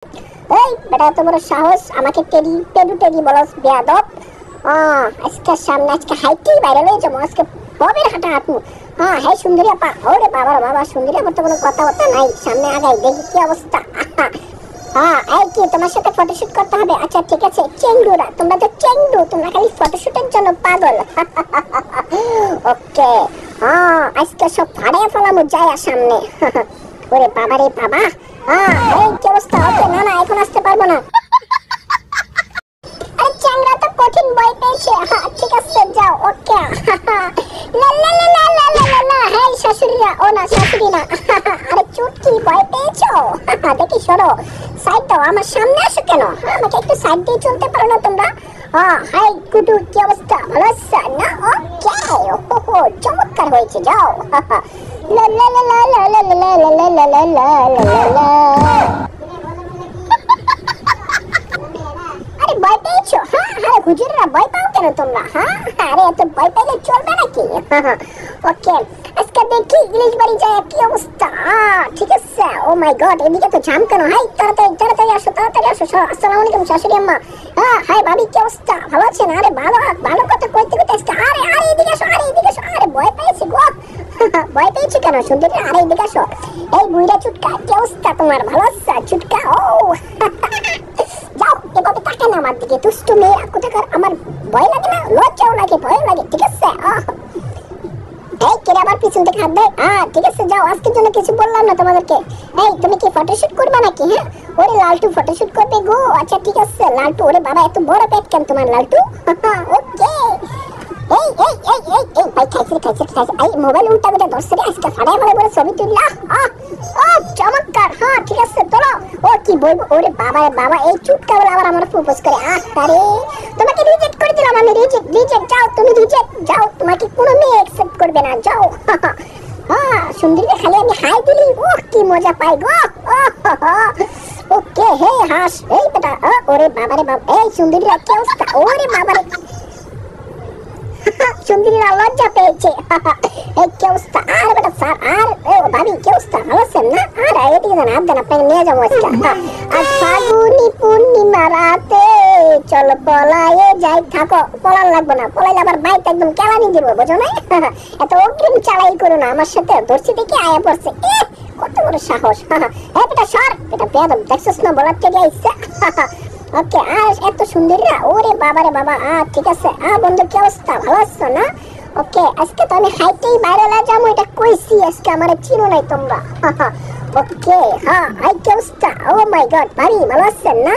এই বেটা, এত বড় সাহস আমাকে টেডি টেডু টেডি বলস বেয়াদব। আজকে সামনে আজকে হাইটেই বাইরে লয়ে যাবো, আজকে ববের হাঁটা হাঁটু। হ্যাঁ সুন্দরী আপা, ওরে বাবার বাবা, সুন্দরী আপা তো কোনো কথাবার্তা নাই, সামনে আগাই দেখি কি অবস্থা। এই কি তোমার সাথে ফটোশুট করতে হবে? আচ্ছা ঠিক আছে, চেংড়ুরা তোমরা তো চেংড়ু, তোমরা খালি ফটোশুটের জন্য পাগল। ওকে, আজকে সব ফাড়ে ফেলামু যায় সামনে। ওরে বাবা রে বাবা, এই কি অবস্থা? ওকে না এখন আসতে পারবো না। আরে চ্যাংড়া তো কঠিন ভয় পেয়েছে। ঠিক আছে যাও। ওকে লা লা লা লা লা লা লা লা। হেই শাশুড়িরা, ও না শাশুড়ি না। আরে চুটকি ভয় পেয়েছো? দেখি সরো, সাইড দাও, আমার সামনে আসো কেন? আমাকে একটু সাইড দিয়ে চলতে পারো না তোমরা? হাই গুডু, কি অবস্থা? ভালো আছো না? ওকে, ওহো চমৎকার হয়েছে, যাও। লা লা লা লা লা লা লা লা লা লা লা লা লা লা। আরে ভয় পেয়েছো? আরে হুজুররা ভয় পাও কেন তোমরা? আরে এত ভয় পেলে চলবে নাকি? ওকে, আজকে দেখি ইলিশ বাড়ি যায় কি অবস্থা। ঠিক আছে। ও মাই গড, এদিকে তো জাম কেন? হাই তাড়াতাড়ি তাড়াতাড়ি আসো, তাড়াতাড়ি আসো। আসসালামু আলাইকুম শাশুড়ি আম্মা। হাই ভাবি, কি অবস্থা? ভালো আছেন? আরে ভালো ভালো কথা কইতে কইতে আজকে আরে আরে এদিকে আসো, আরে এদিকে আসো। আরে ভয় পেয়েছি গো। ভয় পেয়েছি কেন সুন্দরী? আরে এদিকে আসো। এই বুইড়া চুটকা, কি অবস্থা তোমার? ভালো আছো চুটকা? যাও, এভাবে তাকায় না আমার দিকে, দুষ্টু মেয়ে কোথাকার। আমার ভয় লাগে না, লজ্জাও লাগে, ভয় লাগে। ঠিক আছে, এই কেড়ে আবার পিছন থেকে হাত দেয়। ঠিক আছে যাও, আজকের জন্য কিছু বললাম না তোমাদেরকে। এই তুমি কি ফটোশুট করবে নাকি? ওরে লালটু ফটোশুট করবে গো। আচ্ছা ঠিক আছে লালটু। ওরে বাবা, এত বড় পেট কেন তোমার লালটু? ওকে, এই এই এই এই এই ভাই খাইছে। এই মোবাইল উল্টা করে ধরছে রে, আজকে ফাড়ায় ফাড়ায় বলে ছবি তুললা। চমৎকার। ঠিক আছে তোলো। ও কি বলবো? ওরে বাবা রে বাবা, এই চুটকা বলে আবার আমার প্রপোজ করে। আরে তোমাকে রিজেক্ট করে দিলাম আমি। রিজেক্ট যাও, তুমি রিজেক্ট যাও, তোমাকে কোনো মেয়ে অ্যাকসেপ্ট করবে না, যাও। সুন্দরীকে খালি আমি হাই দিলি, কি মজা পাই গো। ওকে, হে হাস, এই বেটা। ওরে বাবা রে বাবা, এই সুন্দরীরা কি অবস্থা? ওরে বাবা রে, সুন্দরীরা লজ্জা পেয়েছে। এই কি অবস্থা? আর বেটা স্যার, আর ভাবি কি অবস্থা? ভালো আছেন না? আর এদিকে যান, হাত দেন, আপনাকে নিয়ে যাবো আজকে। আজ ফাগুনি পূর্ণিমা রাতে চলো পলায়ে যাই। থাকো, পলার লাগবে না, পলাইলে আবার বাইক একদম কেলানি দিব, বোঝো না? এত অগ্রিম চালাই করো না আমার সাথে। ধরছি দেখি আয়া পড়ছে, কত বড় সাহস। হ্যাঁ বেটা সর, এটা বেয়াদব, দেখছিস না বলার থেকে আইছে। ওকে, আর এত সুন্দরী না? ওরে বাবা রে বাবা। ঠিক আছে। বন্ধু কি অবস্থা? ভালো আছো না? ওকে, আজকে তো আমি হাইটেই বাইরে যাবো, এটা কইছি। আজকে আমার চিনো নাই তোমরা। ওকে, হাই কি অবস্থা? ও মাই গড, ভাবি ভালো আছেন না?